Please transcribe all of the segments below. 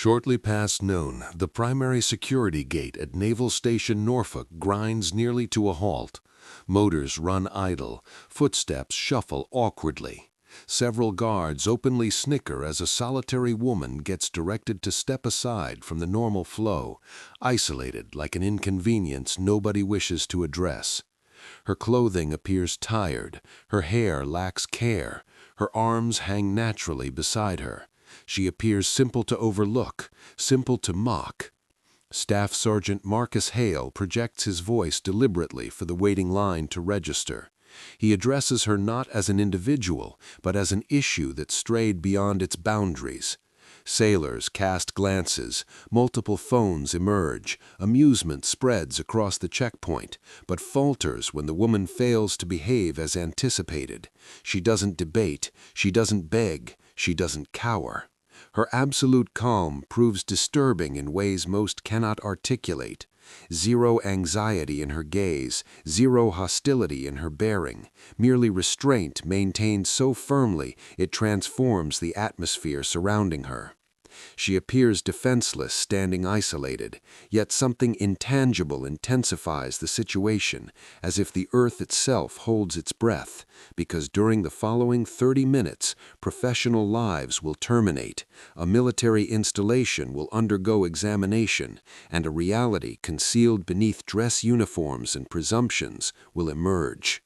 Shortly past noon, the primary security gate at Naval Station Norfolk grinds nearly to a halt. Motors run idle, footsteps shuffle awkwardly. Several guards openly snicker as a solitary woman gets directed to step aside from the normal flow, isolated like an inconvenience nobody wishes to address. Her clothing appears tired, her hair lacks care, her arms hang naturally beside her. She appears simple to overlook, simple to mock. Staff Sergeant Marcus Hale projects his voice deliberately for the waiting line to register. He addresses her not as an individual, but as an issue that strayed beyond its boundaries. Sailors cast glances, multiple phones emerge, amusement spreads across the checkpoint, but falters when the woman fails to behave as anticipated. She doesn't debate, she doesn't beg, she doesn't cower. Her absolute calm proves disturbing in ways most cannot articulate. Zero anxiety in her gaze, zero hostility in her bearing, merely restraint maintained so firmly it transforms the atmosphere surrounding her. She appears defenseless, standing isolated, yet something intangible intensifies the situation, as if the earth itself holds its breath, because during the following 30 minutes, professional lives will terminate, a military installation will undergo examination, and a reality concealed beneath dress uniforms and presumptions will emerge.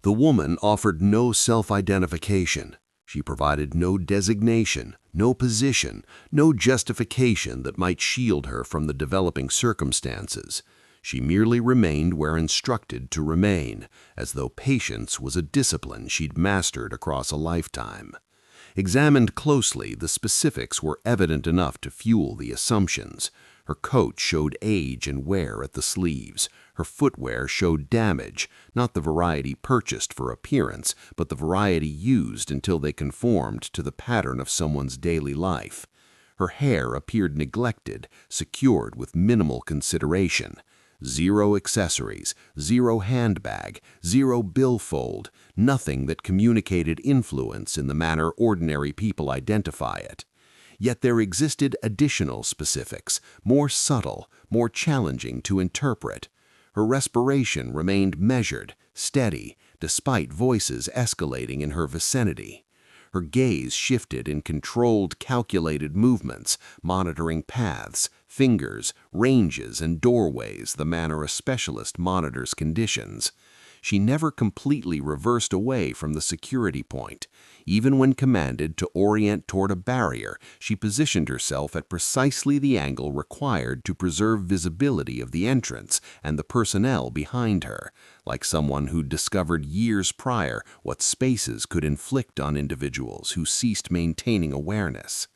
The woman offered no self-identification. She provided no designation, no position, no justification that might shield her from the developing circumstances. She merely remained where instructed to remain, as though patience was a discipline she'd mastered across a lifetime. Examined closely, the specifics were evident enough to fuel the assumptions. Her coat showed age and wear at the sleeves. Her footwear showed damage, not the variety purchased for appearance, but the variety used until they conformed to the pattern of someone's daily life. Her hair appeared neglected, secured with minimal consideration. Zero accessories, zero handbag, zero billfold, nothing that communicated influence in the manner ordinary people identify it. Yet there existed additional specifics, more subtle, more challenging to interpret. Her respiration remained measured, steady, despite voices escalating in her vicinity. Her gaze shifted in controlled, calculated movements, monitoring paths, fingers, ranges, and doorways the manner a specialist monitors conditions. She never completely reversed away from the security point. Even when commanded to orient toward a barrier, she positioned herself at precisely the angle required to preserve visibility of the entrance and the personnel behind her, like someone who'd discovered years prior what spaces could inflict on individuals who ceased maintaining awareness.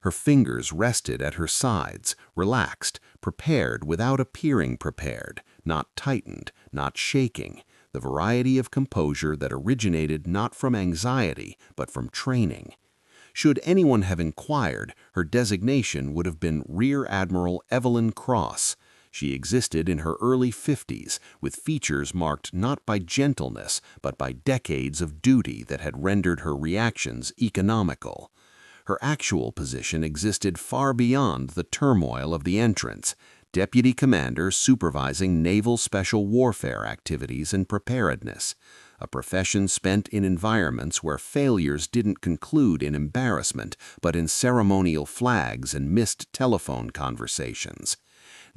Her fingers rested at her sides, relaxed, prepared without appearing prepared, not tightened, not shaking. The variety of composure that originated not from anxiety, but from training. Should anyone have inquired, her designation would have been Rear Admiral Evelyn Cross. She existed in her early 50s, with features marked not by gentleness, but by decades of duty that had rendered her reactions economical. Her actual position existed far beyond the turmoil of the entrance. Deputy Commander supervising naval special warfare activities and preparedness, a profession spent in environments where failures didn't conclude in embarrassment, but in ceremonial flags and missed telephone conversations.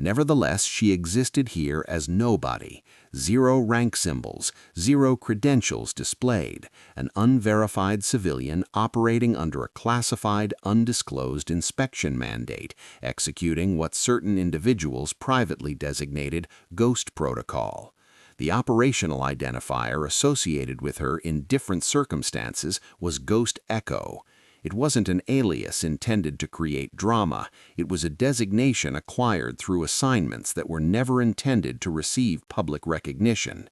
Nevertheless, she existed here as nobody, zero rank symbols, zero credentials displayed, an unverified civilian operating under a classified, undisclosed inspection mandate, executing what certain individuals privately designated Ghost Protocol. The operational identifier associated with her in different circumstances was Ghost Echo. It wasn't an alias intended to create drama. It was a designation acquired through assignments that were never intended to receive public recognition.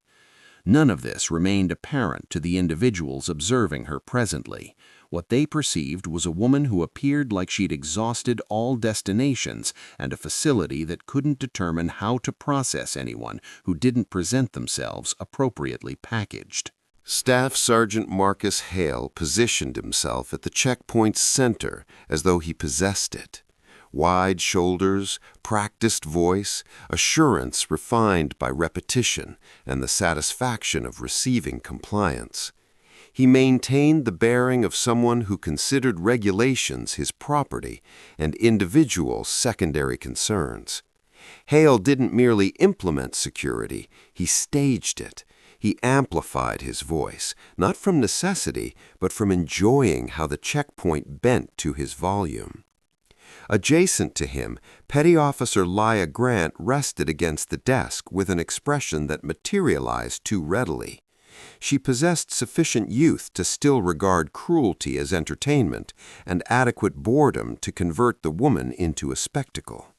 None of this remained apparent to the individuals observing her presently. What they perceived was a woman who appeared like she'd exhausted all destinations and a facility that couldn't determine how to process anyone who didn't present themselves appropriately packaged. Staff Sergeant Marcus Hale positioned himself at the checkpoint's center as though he possessed it. Wide shoulders, practiced voice, assurance refined by repetition, and the satisfaction of receiving compliance. He maintained the bearing of someone who considered regulations his property and individual secondary concerns. Hale didn't merely implement security, he staged it. He amplified his voice, not from necessity, but from enjoying how the checkpoint bent to his volume. Adjacent to him, Petty Officer Leah Grant rested against the desk with an expression that materialized too readily. She possessed sufficient youth to still regard cruelty as entertainment and adequate boredom to convert the woman into a spectacle.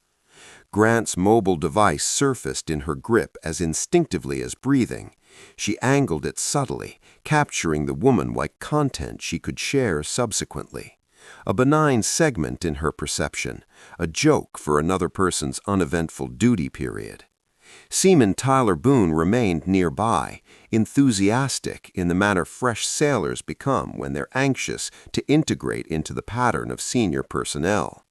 Grant's mobile device surfaced in her grip as instinctively as breathing. She angled it subtly, capturing the woman like content she could share subsequently. A benign segment in her perception, a joke for another person's uneventful duty period. Seaman Tyler Boone remained nearby, enthusiastic in the manner fresh sailors become when they're anxious to integrate into the pattern of senior personnel.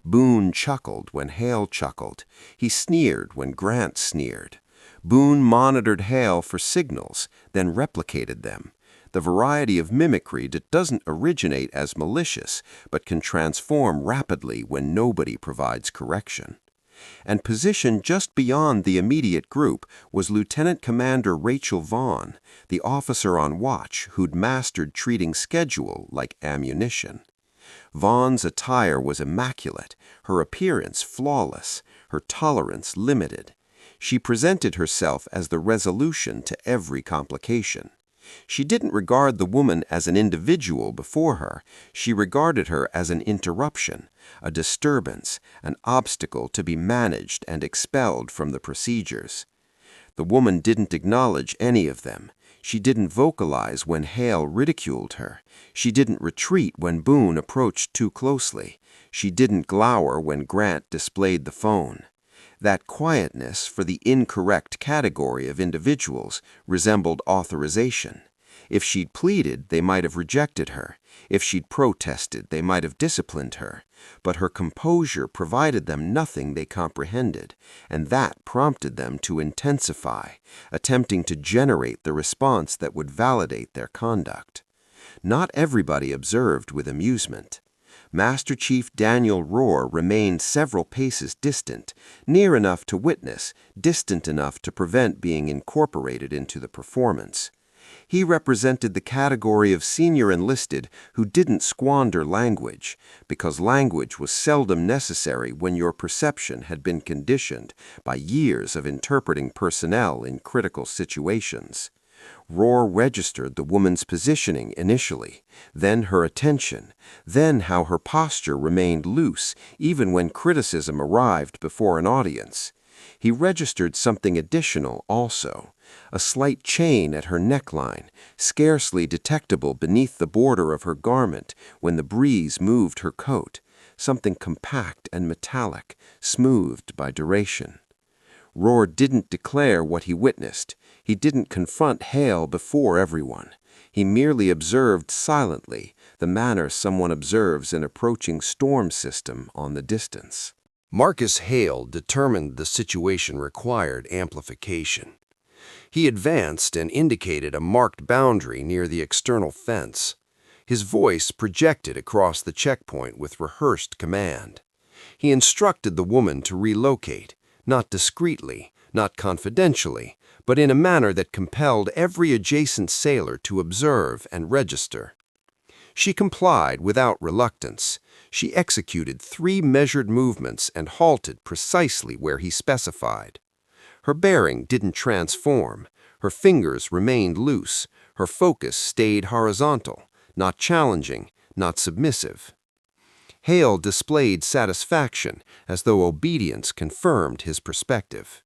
Boone chuckled when Hale chuckled. He sneered when Grant sneered. Boone monitored Hale for signals, then replicated them. The variety of mimicry that doesn't originate as malicious, but can transform rapidly when nobody provides correction. And positioned just beyond the immediate group was Lieutenant Commander Rachel Vaughn, the officer on watch who'd mastered treating schedule like ammunition. Vaughn's attire was immaculate, her appearance flawless, her tolerance limited. She presented herself as the resolution to every complication. She didn't regard the woman as an individual before her. She regarded her as an interruption, a disturbance, an obstacle to be managed and expelled from the procedures. The woman didn't acknowledge any of them. She didn't vocalize when Hale ridiculed her. She didn't retreat when Boone approached too closely. She didn't glower when Grant displayed the phone. That quietness for the incorrect category of individuals resembled authorization. If she'd pleaded, they might have rejected her. If she'd protested, they might have disciplined her. But her composure provided them nothing they comprehended, and that prompted them to intensify, attempting to generate the response that would validate their conduct. Not everybody observed with amusement. Master Chief Daniel Rohr remained several paces distant, near enough to witness, distant enough to prevent being incorporated into the performance. He represented the category of senior enlisted who didn't squander language, because language was seldom necessary when your perception had been conditioned by years of interpreting personnel in critical situations. Rohr registered the woman's positioning initially, then her attention, then how her posture remained loose even when criticism arrived before an audience. He registered something additional also, a slight chain at her neckline, scarcely detectable beneath the border of her garment when the breeze moved her coat, something compact and metallic, smoothed by duration. Rohr didn't declare what he witnessed. He didn't confront Hale before everyone. He merely observed silently, the manner someone observes an approaching storm system on the distance. Marcus Hale determined the situation required amplification. He advanced and indicated a marked boundary near the external fence. His voice projected across the checkpoint with rehearsed command. He instructed the woman to relocate, not discreetly, not confidentially, but in a manner that compelled every adjacent sailor to observe and register. She complied without reluctance. She executed 3 measured movements and halted precisely where he specified. Her bearing didn't transform. Her fingers remained loose. Her focus stayed horizontal, not challenging, not submissive. Hale displayed satisfaction, as though obedience confirmed his perspective.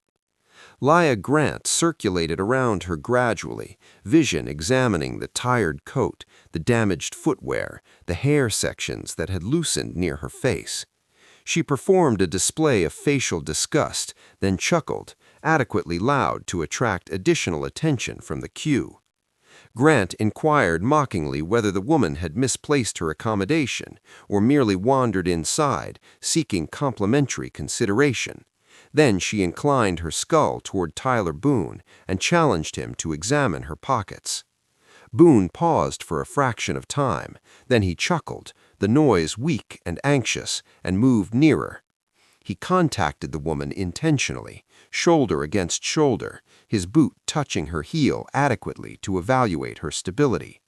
Leah Grant circulated around her gradually, vision examining the tired coat, the damaged footwear, the hair sections that had loosened near her face. She performed a display of facial disgust, then chuckled, adequately loud to attract additional attention from the queue. Grant inquired mockingly whether the woman had misplaced her accommodation or merely wandered inside, seeking complimentary consideration. Then she inclined her skull toward Tyler Boone and challenged him to examine her pockets. Boone paused for a fraction of time. Then he chuckled, the noise weak and anxious, and moved nearer. He contacted the woman intentionally, shoulder against shoulder, his boot touching her heel adequately to evaluate her stability.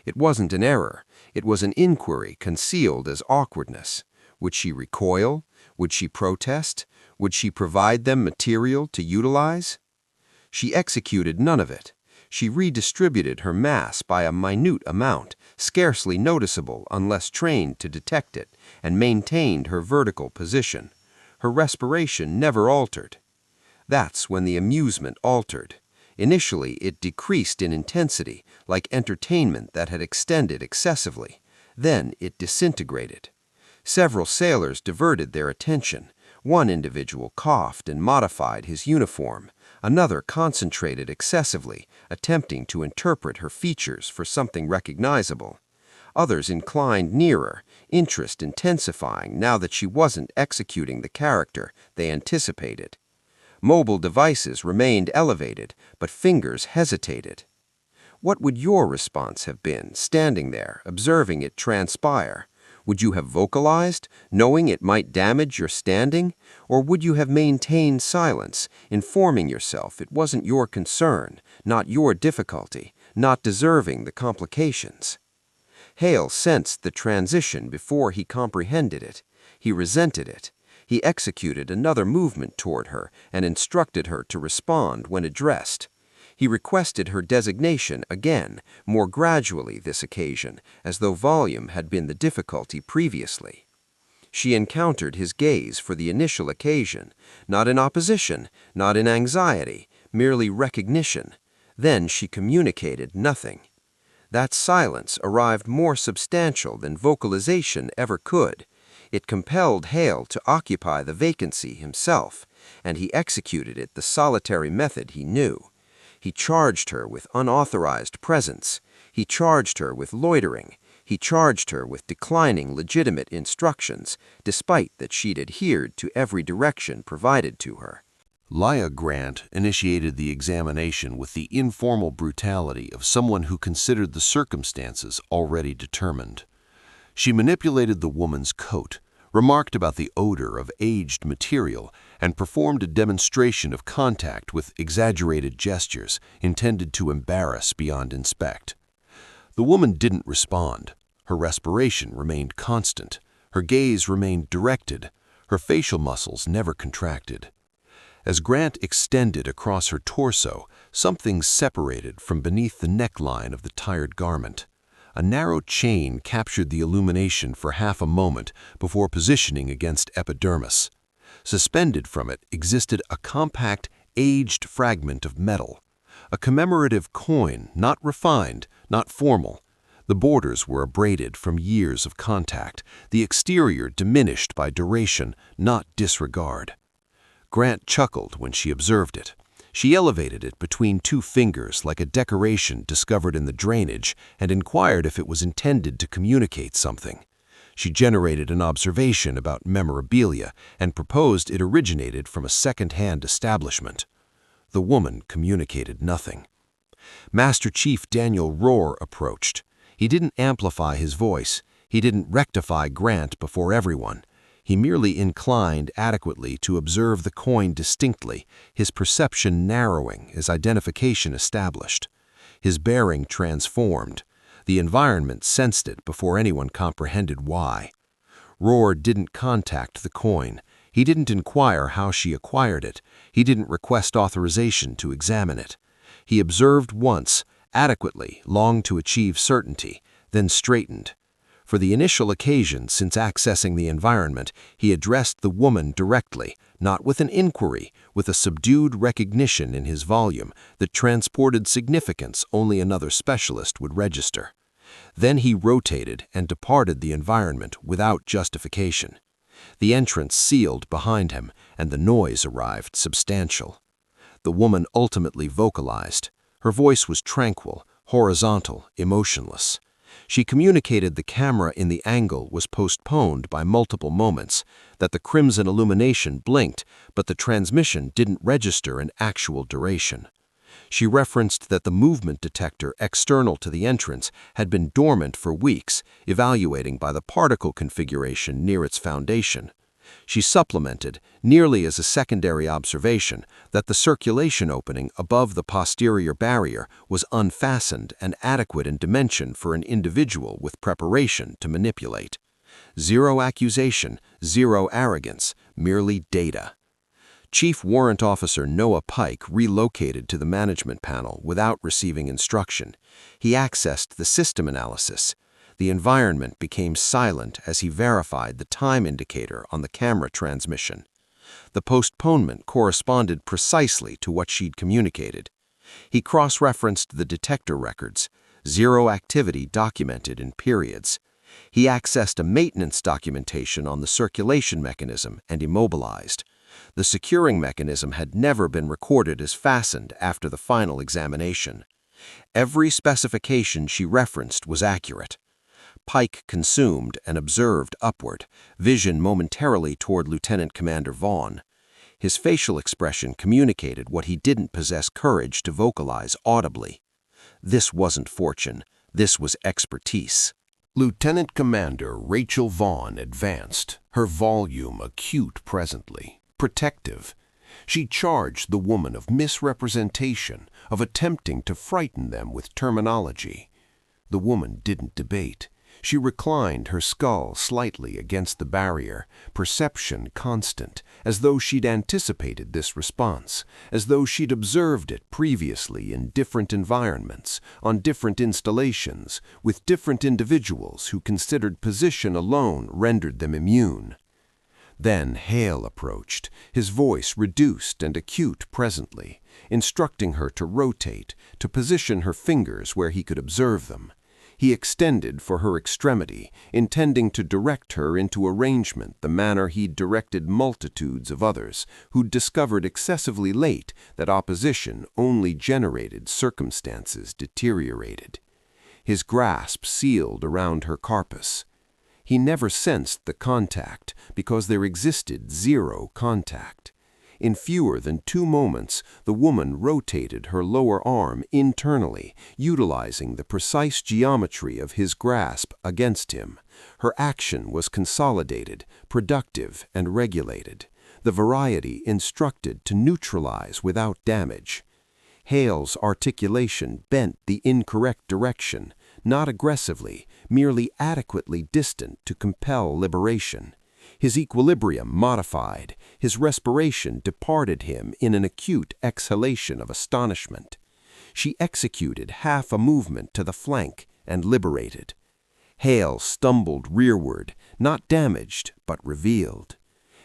It wasn't an error. It was an inquiry concealed as awkwardness. Would she recoil? Would she protest? Would she provide them material to utilize? She executed none of it. She redistributed her mass by a minute amount, scarcely noticeable unless trained to detect it, and maintained her vertical position. Her respiration never altered. That's when the amusement altered. Initially, it decreased in intensity, like entertainment that had extended excessively. Then it disintegrated. Several sailors diverted their attention. One individual coughed and modified his uniform. Another concentrated excessively, attempting to interpret her features for something recognizable. Others inclined nearer, interest intensifying now that she wasn't executing the character they anticipated. Mobile devices remained elevated, but fingers hesitated. What would your response have been, standing there, observing it transpire? Would you have vocalized, knowing it might damage your standing? Or would you have maintained silence, informing yourself it wasn't your concern, not your difficulty, not deserving the complications? Hale sensed the transition before he comprehended it. He resented it. He executed another movement toward her and instructed her to respond when addressed. He requested her designation again, more gradually this occasion, as though volume had been the difficulty previously. She encountered his gaze for the initial occasion, not in opposition, not in anxiety, merely recognition. Then she communicated nothing. That silence arrived more substantial than vocalization ever could. It compelled Hale to occupy the vacancy himself, and he executed it the solitary method he knew. He charged her with unauthorized presence. He charged her with loitering. He charged her with declining legitimate instructions, despite that she'd adhered to every direction provided to her. Leah Grant initiated the examination with the informal brutality of someone who considered the circumstances already determined. She manipulated the woman's coat, remarked about the odor of aged material, and performed a demonstration of contact with exaggerated gestures intended to embarrass beyond inspect. The woman didn't respond. Her respiration remained constant. Her gaze remained directed. Her facial muscles never contracted. As Grant extended across her torso, something separated from beneath the neckline of the tired garment. A narrow chain captured the illumination for half a moment before positioning against epidermis. Suspended from it existed a compact, aged fragment of metal. A commemorative coin, not refined, not formal. The borders were abraded from years of contact, the exterior diminished by duration, not disregard. Grant chuckled when she observed it. She elevated it between two fingers like a decoration discovered in the drainage and inquired if it was intended to communicate something. She generated an observation about memorabilia and proposed it originated from a second-hand establishment. The woman communicated nothing. Master Chief Daniel Rohr approached. He didn't amplify his voice. He didn't rectify Grant before everyone. He merely inclined adequately to observe the coin distinctly, his perception narrowing as identification established. His bearing transformed. The environment sensed it before anyone comprehended why. Rohr didn't contact the coin. He didn't inquire how she acquired it. He didn't request authorization to examine it. He observed once, adequately, longed to achieve certainty, then straightened. For the initial occasion since accessing the environment, he addressed the woman directly, not with an inquiry, with a subdued recognition in his volume that transported significance only another specialist would register. Then he rotated and departed the environment without justification. The entrance sealed behind him, and the noise arrived substantial. The woman ultimately vocalized. Her voice was tranquil, horizontal, emotionless. She communicated the camera in the angle was postponed by multiple moments, that the crimson illumination blinked, but the transmission didn't register an actual duration. She referenced that the movement detector external to the entrance had been dormant for weeks, evaluating by the particle configuration near its foundation. She supplemented, nearly as a secondary observation, that the circulation opening above the posterior barrier was unfastened and adequate in dimension for an individual with preparation to manipulate. Zero accusation, zero arrogance, merely data. Chief Warrant Officer Noah Pike relocated to the management panel without receiving instruction. He accessed the system analysis. The environment became silent as he verified the time indicator on the camera transmission. The postponement corresponded precisely to what she'd communicated. He cross-referenced the detector records, zero activity documented in periods. He accessed a maintenance documentation on the circulation mechanism and immobilized. The securing mechanism had never been recorded as fastened after the final examination. Every specification she referenced was accurate. Pike consumed and observed upward, vision momentarily toward Lieutenant Commander Vaughn. His facial expression communicated what he didn't possess courage to vocalize audibly. This wasn't fortune, this was expertise. Lieutenant Commander Rachel Vaughn advanced, her volume acute presently, protective. She charged the woman of misrepresentation, of attempting to frighten them with terminology. The woman didn't debate. She reclined her skull slightly against the barrier, perception constant, as though she'd anticipated this response, as though she'd observed it previously in different environments, on different installations, with different individuals who considered position alone rendered them immune. Then Hale approached, his voice reduced and acute presently, instructing her to rotate, to position her fingers where he could observe them. He extended for her extremity, intending to direct her into arrangement the manner he'd directed multitudes of others who'd discovered excessively late that opposition only generated circumstances deteriorated. His grasp sealed around her carpus. He never sensed the contact because there existed zero contact. In fewer than 2 moments, the woman rotated her lower arm internally, utilizing the precise geometry of his grasp against him. Her action was consolidated, productive, and regulated, the variety instructed to neutralize without damage. Hale's articulation bent the incorrect direction, not aggressively, merely adequately distant to compel liberation. His equilibrium modified, his respiration departed him in an acute exhalation of astonishment. She executed half a movement to the flank and liberated. Hale stumbled rearward, not damaged, but revealed.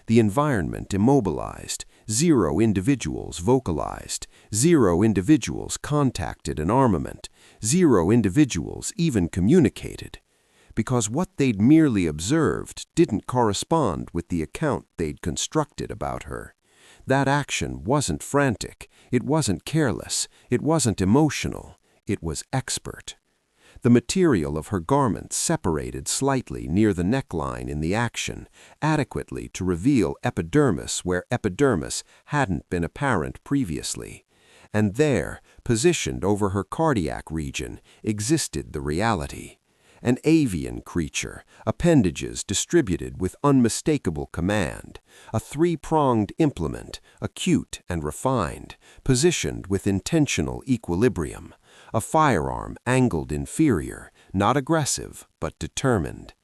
The environment immobilized, zero individuals vocalized, zero individuals contacted an armament, zero individuals even communicated. Because what they'd merely observed didn't correspond with the account they'd constructed about her. That action wasn't frantic, it wasn't careless, it wasn't emotional, it was expert. The material of her garment separated slightly near the neckline in the action, adequately to reveal epidermis where epidermis hadn't been apparent previously. And there, positioned over her cardiac region, existed the reality. An avian creature, appendages distributed with unmistakable command, a 3-pronged implement, acute and refined, positioned with intentional equilibrium, a firearm angled inferior, not aggressive, but determined.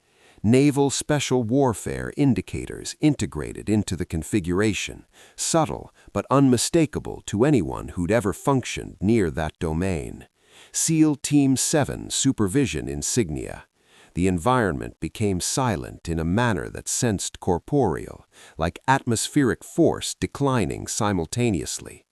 Naval special warfare indicators integrated into the configuration, subtle but unmistakable to anyone who'd ever functioned near that domain. SEAL Team 7 supervision insignia. The environment became silent in a manner that sensed corporeal, like atmospheric force declining simultaneously.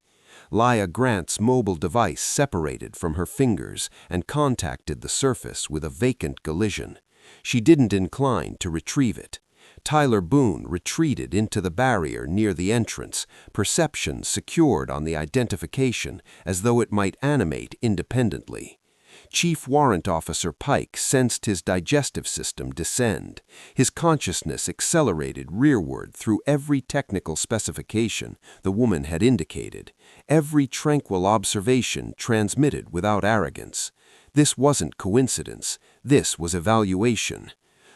Leah Grant's mobile device separated from her fingers and contacted the surface with a vacant collision. She didn't incline to retrieve it. Tyler Boone retreated into the barrier near the entrance, perception secured on the identification as though it might animate independently. Chief Warrant Officer Pike sensed his digestive system descend. His consciousness accelerated rearward through every technical specification the woman had indicated, every tranquil observation transmitted without arrogance. This wasn't coincidence. This was evaluation.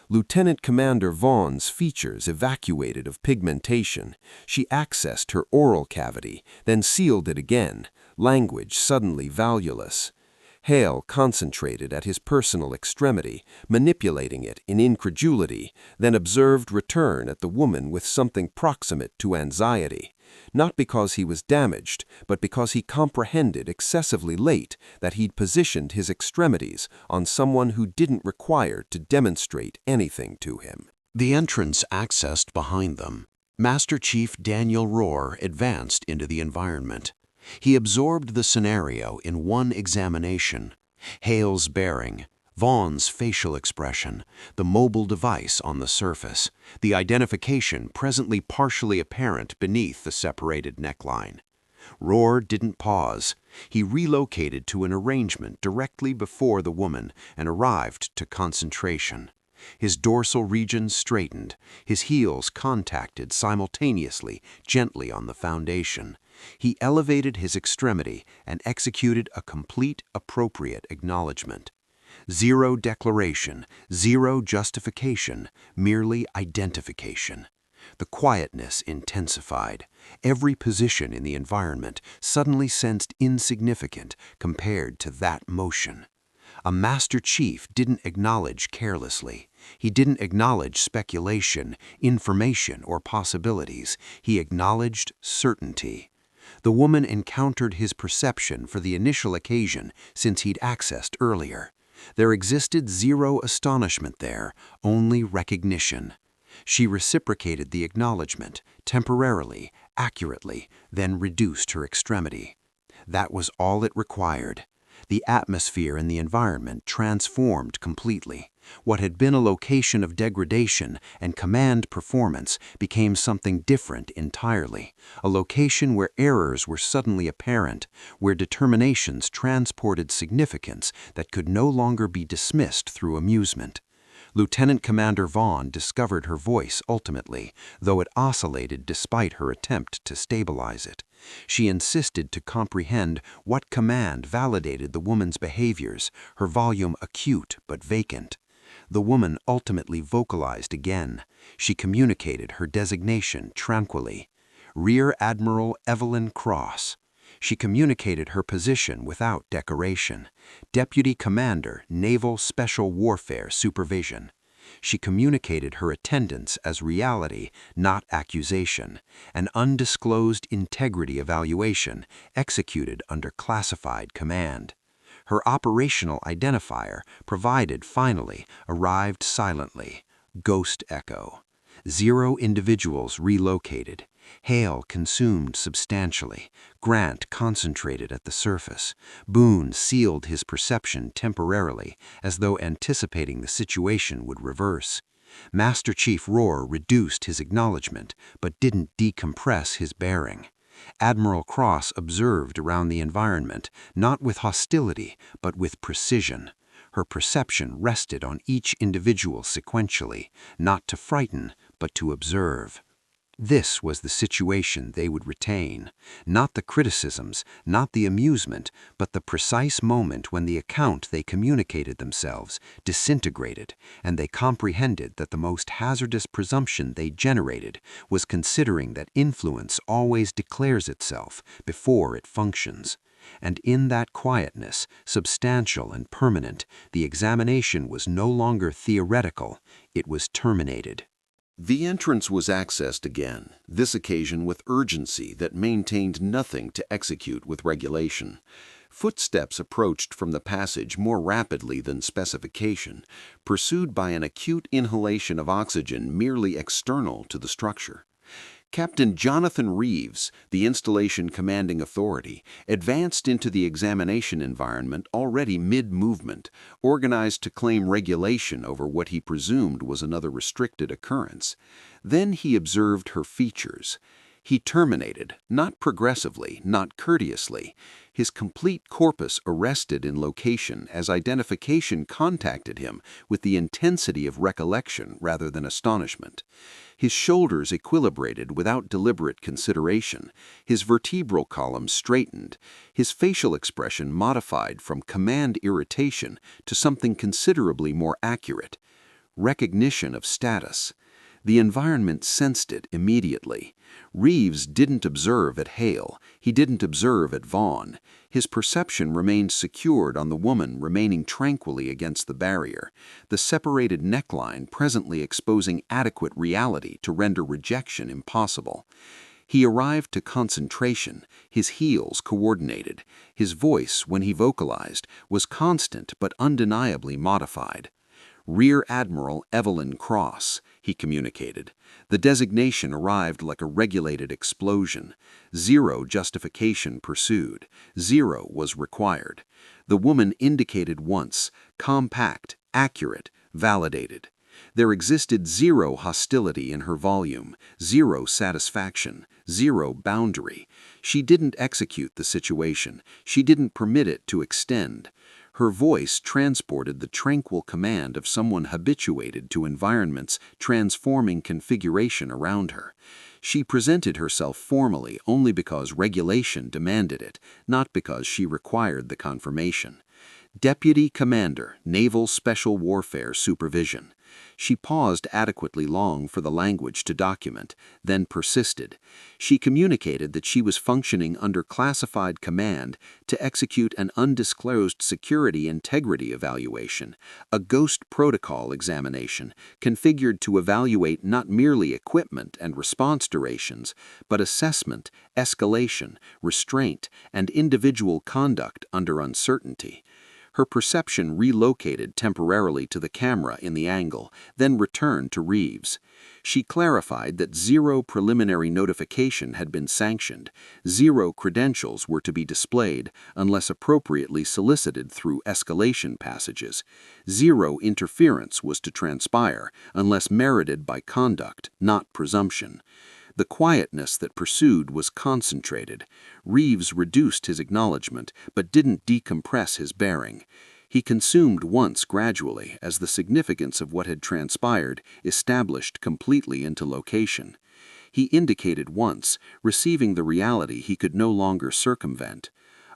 Lieutenant Commander Vaughn's features evacuated of pigmentation. She accessed her oral cavity, then sealed it again, language suddenly valueless. Hale concentrated at his personal extremity, manipulating it in incredulity, then observed return at the woman with something proximate to anxiety. Not because he was damaged, but because he comprehended excessively late that he'd positioned his extremities on someone who didn't require to demonstrate anything to him. The entrance accessed behind them. Master Chief Daniel Rohr advanced into the environment. He absorbed the scenario in one examination. Hale's bearing, Vaughn's facial expression, the mobile device on the surface, the identification presently partially apparent beneath the separated neckline. Rohr didn't pause. He relocated to an arrangement directly before the woman and arrived to concentration. His dorsal region straightened, his heels contacted simultaneously, gently on the foundation. He elevated his extremity and executed a complete, appropriate acknowledgement. Zero declaration, zero justification, merely identification. The quietness intensified. Every position in the environment suddenly sensed insignificant compared to that motion. A Master Chief didn't acknowledge carelessly. He didn't acknowledge speculation, information, or possibilities. He acknowledged certainty. The woman encountered his perception for the initial occasion since he'd accessed earlier. There existed zero astonishment there, only recognition. She reciprocated the acknowledgement, temporarily, accurately, then reduced her extremity. That was all it required. The atmosphere and the environment transformed completely. What had been a location of degradation and command performance became something different entirely, a location where errors were suddenly apparent, where determinations transported significance that could no longer be dismissed through amusement. Lieutenant Commander Vaughn discovered her voice ultimately, though it oscillated despite her attempt to stabilize it. She insisted to comprehend what command validated the woman's behaviors, her volume acute but vacant. The woman ultimately vocalized again. She communicated her designation tranquilly. Rear Admiral Evelyn Cross. She communicated her position without decoration. Deputy Commander, Naval Special Warfare Supervision. She communicated her attendance as reality, not accusation, an undisclosed integrity evaluation executed under classified command. Her operational identifier, provided finally, arrived silently. Ghost echo. 0 individuals relocated. Hale consumed substantially. Grant concentrated at the surface. Boone sealed his perception temporarily, as though anticipating the situation would reverse. Master Chief Rohr reduced his acknowledgement, but didn't decompress his bearing. Admiral Cross observed around the environment, not with hostility, but with precision. Her perception rested on each individual sequentially, not to frighten, but to observe. This was the situation they would retain, not the criticisms, not the amusement, but the precise moment when the account they communicated themselves disintegrated, and they comprehended that the most hazardous presumption they generated was considering that influence always declares itself before it functions. And in that quietness, substantial and permanent, the examination was no longer theoretical, it was terminated. The entrance was accessed again, this occasion with urgency that maintained nothing to execute with regulation. Footsteps approached from the passage more rapidly than specification, pursued by an acute inhalation of oxygen merely external to the structure. Captain Jonathan Reeves, the installation commanding authority, advanced into the examination environment already mid-movement, organized to claim regulation over what he presumed was another restricted occurrence. Then he observed her features. He terminated, not progressively, not courteously, his complete corpus arrested in location as identification contacted him with the intensity of recollection rather than astonishment. His shoulders equilibrated without deliberate consideration, his vertebral column straightened, his facial expression modified from command irritation to something considerably more accurate. Recognition of status. The environment sensed it immediately. Reeves didn't observe at Hale. He didn't observe at Vaughn. His perception remained secured on the woman remaining tranquilly against the barrier, the separated neckline presently exposing adequate reality to render rejection impossible. He arrived to concentration, his heels coordinated. His voice, when he vocalized, was constant but undeniably modified. Rear Admiral Evelyn Cross, he communicated. The designation arrived like a regulated explosion. Zero justification pursued. Zero was required. The woman indicated once, compact, accurate, validated. There existed zero hostility in her volume, zero satisfaction, zero boundary. She didn't execute the situation. She didn't permit it to extend. Her voice transported the tranquil command of someone habituated to environments transforming configuration around her. She presented herself formally only because regulation demanded it, not because she required the confirmation. Deputy Commander, Naval Special Warfare Supervision. She paused adequately long for the language to document, then persisted. She communicated that she was functioning under classified command to execute an undisclosed security integrity evaluation, a ghost protocol examination configured to evaluate not merely equipment and response durations, but assessment, escalation, restraint, and individual conduct under uncertainty. Her perception relocated temporarily to the camera in the angle, then returned to Reeves. She clarified that zero preliminary notification had been sanctioned, zero credentials were to be displayed unless appropriately solicited through escalation passages, zero interference was to transpire unless merited by conduct, not presumption. The quietness that pursued was concentrated. Reeves reduced his acknowledgement, but didn't decompress his bearing. He consumed once gradually as the significance of what had transpired established completely into location. He indicated once, receiving the reality he could no longer circumvent.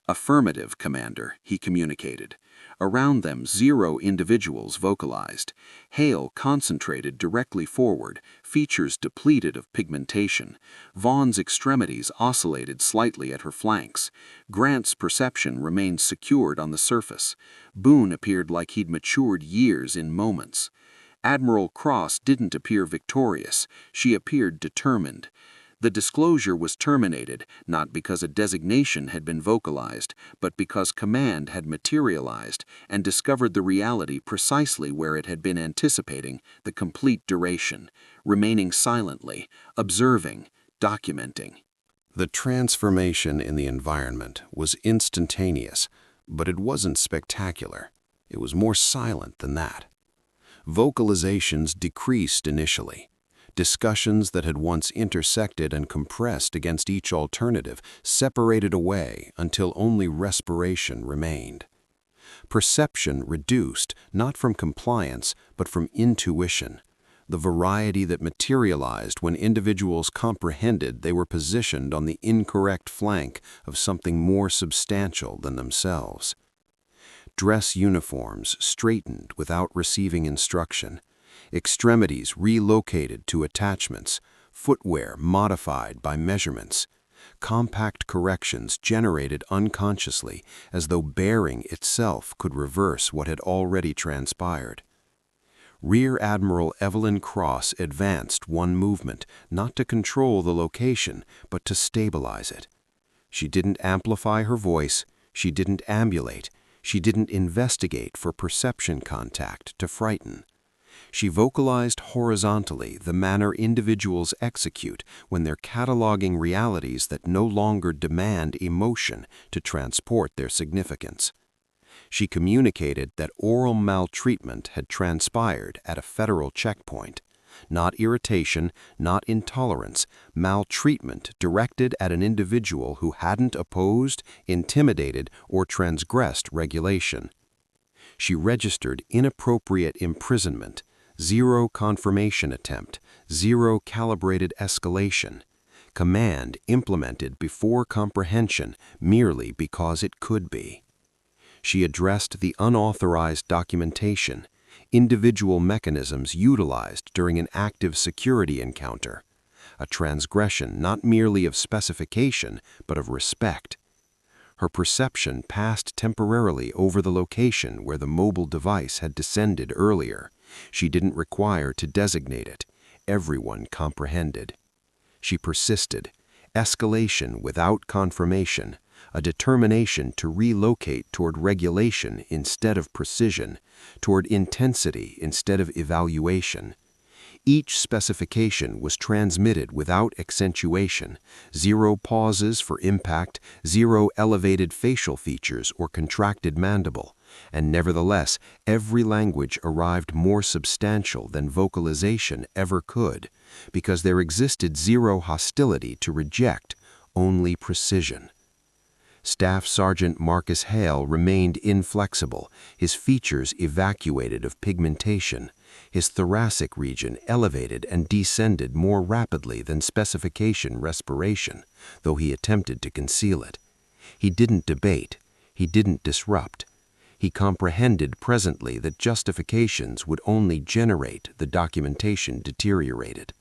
Affirmative, Commander, he communicated. Around them, zero individuals vocalized. Hale concentrated directly forward, features depleted of pigmentation. Vaughn's extremities oscillated slightly at her flanks. Grant's perception remained secured on the surface. Boone appeared like he'd matured years in moments. Admiral Cross didn't appear victorious. She appeared determined. The disclosure was terminated, not because a designation had been vocalized, but because command had materialized and discovered the reality precisely where it had been anticipating the complete duration, remaining silently, observing, documenting. The transformation in the environment was instantaneous, but it wasn't spectacular. It was more silent than that. Vocalizations decreased initially. Discussions that had once intersected and compressed against each alternative separated away until only respiration remained. Perception reduced, not from compliance, but from intuition, the variety that materialized when individuals comprehended they were positioned on the incorrect flank of something more substantial than themselves. Dress uniforms straightened without receiving instruction. Extremities relocated to attachments, footwear modified by measurements, compact corrections generated unconsciously as though bearing itself could reverse what had already transpired. Rear Admiral Evelyn Cross advanced one movement, not to control the location, but to stabilize it. She didn't amplify her voice, she didn't ambulate, she didn't investigate for perception contact to frighten. She vocalized horizontally the manner individuals execute when they're cataloging realities that no longer demand emotion to transport their significance. She communicated that oral maltreatment had transpired at a federal checkpoint, not irritation, not intolerance, maltreatment directed at an individual who hadn't opposed, intimidated, or transgressed regulation. She registered inappropriate imprisonment, 0 confirmation attempt, 0 calibrated escalation, command implemented before comprehension merely because it could be. She addressed the unauthorized documentation, individual mechanisms utilized during an active security encounter, a transgression not merely of specification but of respect. Her perception passed temporarily over the location where the mobile device had descended earlier. She didn't require to designate it. Everyone comprehended. She persisted. Escalation without confirmation, a determination to relocate toward regulation instead of precision, toward intensity instead of evaluation. Each specification was transmitted without accentuation, 0 pauses for impact, 0 elevated facial features or contracted mandible, and nevertheless every language arrived more substantial than vocalization ever could, because there existed 0 hostility to reject, only precision. Staff Sergeant Marcus Hale remained inflexible, his features evacuated of pigmentation, his thoracic region elevated and descended more rapidly than specification respiration, though he attempted to conceal it. He didn't debate. He didn't disrupt. He comprehended presently that justifications would only generate the documentation deteriorated.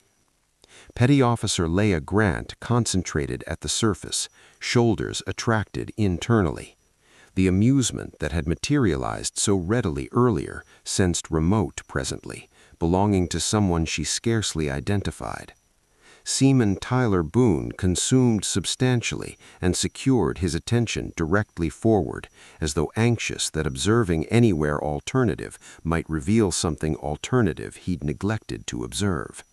Petty Officer Leah Grant concentrated at the surface, shoulders attracted internally. The amusement that had materialized so readily earlier sensed remote presently, belonging to someone she scarcely identified. Seaman Tyler Boone consumed substantially and secured his attention directly forward, as though anxious that observing anywhere alternative might reveal something alternative he'd neglected to observe.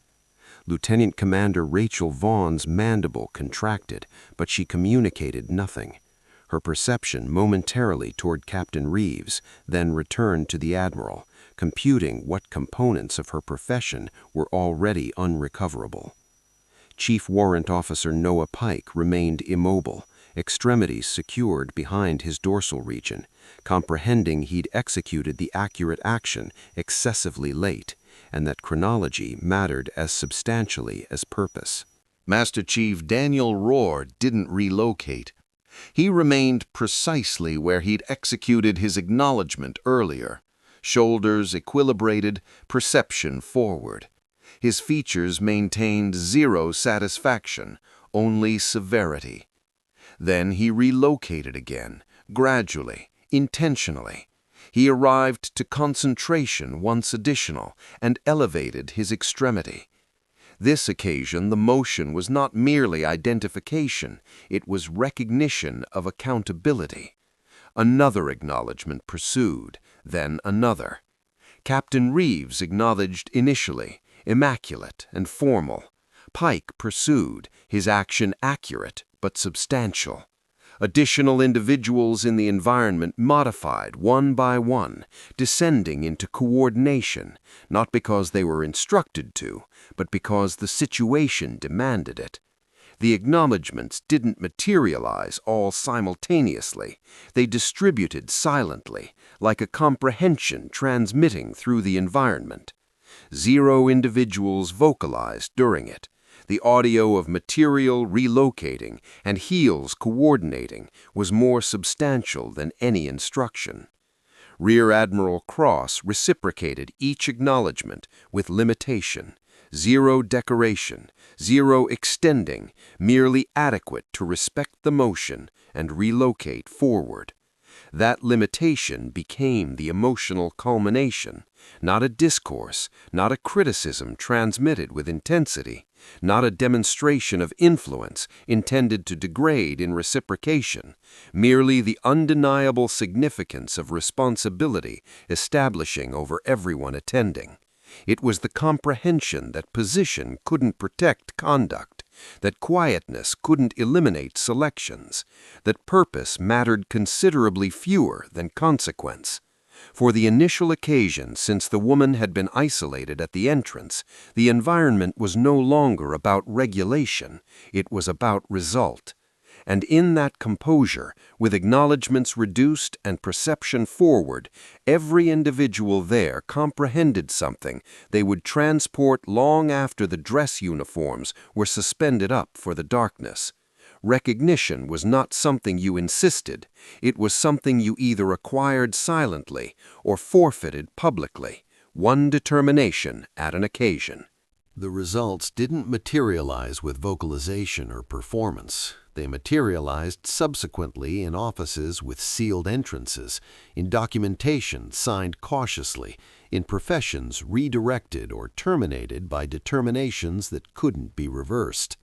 Lieutenant Commander Rachel Vaughan's mandible contracted, but she communicated nothing. Her perception momentarily toward Captain Reeves, then returned to the Admiral, computing what components of her profession were already unrecoverable. Chief Warrant Officer Noah Pike remained immobile, extremities secured behind his dorsal region, comprehending he'd executed the accurate action excessively late, and that chronology mattered as substantially as purpose. Master Chief Daniel Rohr didn't relocate. He remained precisely where he'd executed his acknowledgement earlier, shoulders equilibrated, perception forward. His features maintained 0 satisfaction, only severity. Then he relocated again, gradually, intentionally. He arrived to concentration once additional and elevated his extremity. This occasion the motion was not merely identification, it was recognition of accountability. Another acknowledgement pursued, then another. Captain Reeves acknowledged initially, immaculate and formal. Pike pursued, his action accurate but substantial. Additional individuals in the environment modified one by one, descending into coordination, not because they were instructed to, but because the situation demanded it. The acknowledgments didn't materialize all simultaneously. They distributed silently, like a comprehension transmitting through the environment. 0 individuals vocalized during it. The audio of material relocating and heels coordinating was more substantial than any instruction. Rear Admiral Cross reciprocated each acknowledgement with limitation, 0 decoration, 0 extending, merely adequate to respect the motion and relocate forward. That limitation became the emotional culmination, not a discourse, not a criticism transmitted with intensity, not a demonstration of influence intended to degrade in reciprocation, merely the undeniable significance of responsibility establishing over everyone attending. It was the comprehension that position couldn't protect conduct, that quietness couldn't eliminate selections, that purpose mattered considerably fewer than consequence. For the initial occasion, since the woman had been isolated at the entrance, the environment was no longer about regulation, it was about result. And in that composure, with acknowledgments reduced and perception forward, every individual there comprehended something they would transport long after the dress uniforms were suspended up for the darkness. Recognition was not something you insisted, it was something you either acquired silently or forfeited publicly, one determination at an occasion. The results didn't materialize with vocalization or performance. They materialized subsequently in offices with sealed entrances, in documentation signed cautiously, in professions redirected or terminated by determinations that couldn't be reversed.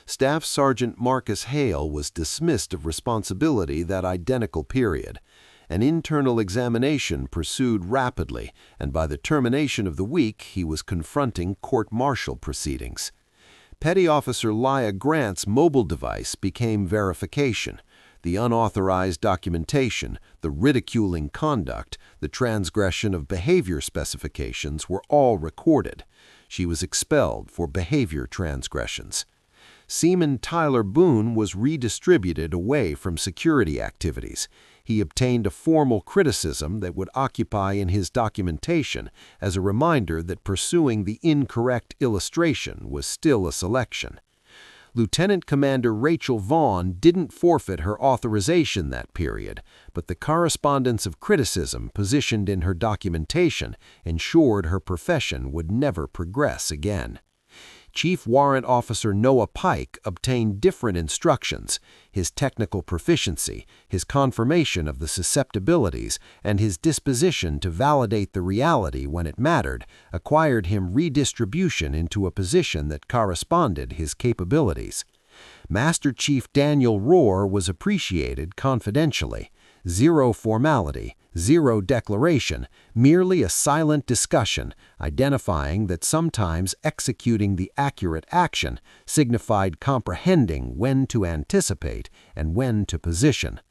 Staff Sergeant Marcus Hale was dismissed of responsibility that identical period. An internal examination pursued rapidly, and by the termination of the week, he was confronting court-martial proceedings. Petty Officer Lia Grant's mobile device became verification. The unauthorized documentation, the ridiculing conduct, the transgression of behavior specifications were all recorded. She was expelled for behavior transgressions. Seaman Tyler Boone was redistributed away from security activities. He obtained a formal criticism that would occupy in his documentation as a reminder that pursuing the incorrect illustration was still a selection. Lieutenant Commander Rachel Vaughn didn't forfeit her authorization that period, but the correspondence of criticism positioned in her documentation ensured her profession would never progress again. Chief Warrant Officer Noah Pike obtained different instructions. His technical proficiency, his confirmation of the susceptibilities, and his disposition to validate the reality when it mattered acquired him redistribution into a position that corresponded his capabilities. Master Chief Daniel Rohr was appreciated confidentially. Zero formality, zero declaration, merely a silent discussion, identifying that sometimes executing the accurate action signified comprehending when to anticipate and when to position.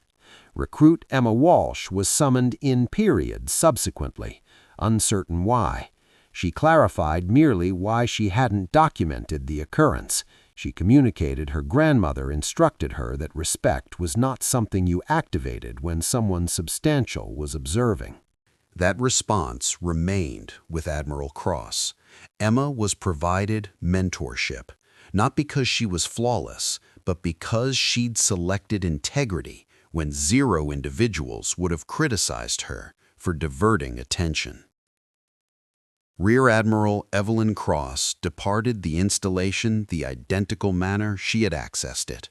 Recruit Emma Walsh was summoned in period subsequently, uncertain why. She clarified merely why she hadn't documented the occurrence. She communicated her grandmother instructed her that respect was not something you activated when someone substantial was observing. That response remained with Admiral Cross. Emma was provided mentorship, not because she was flawless, but because she'd selected integrity when zero individuals would have criticized her for diverting attention. Rear Admiral Evelyn Cross departed the installation the identical manner she had accessed it.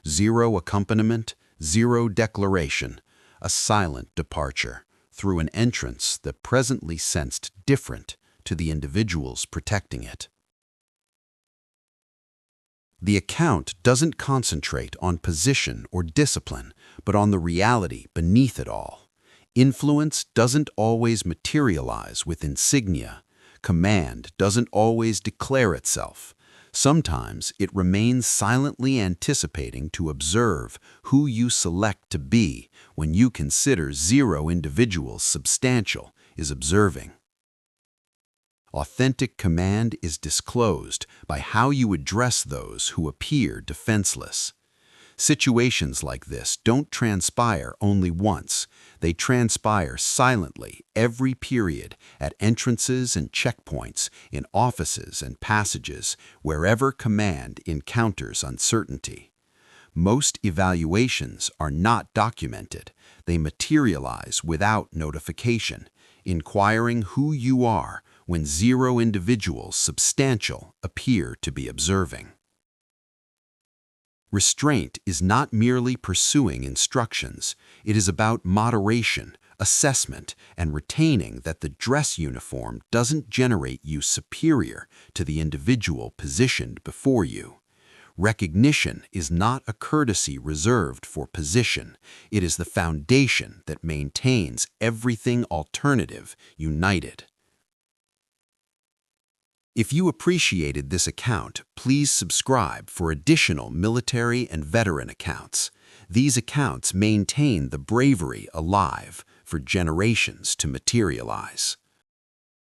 Zero accompaniment, zero declaration, a silent departure through an entrance that presently sensed different to the individuals protecting it. The account doesn't concentrate on position or discipline, but on the reality beneath it all. Influence doesn't always materialize with insignia. Command doesn't always declare itself. Sometimes it remains silently anticipating to observe who you select to be when you consider zero individuals substantial is observing. Authentic command is disclosed by how you address those who appear defenseless. Situations like this don't transpire only once. They transpire silently every period at entrances and checkpoints, in offices and passages, wherever command encounters uncertainty. Most evaluations are not documented. They materialize without notification, inquiring who you are when zero individuals substantial appear to be observing. Restraint is not merely pursuing instructions. It is about moderation, assessment, and retaining that the dress uniform doesn't generate you superior to the individual positioned before you. Recognition is not a courtesy reserved for position. It is the foundation that maintains everything alternative united. If you appreciated this account, please subscribe for additional military and veteran accounts. These accounts maintain the bravery alive. For for generations to materialize.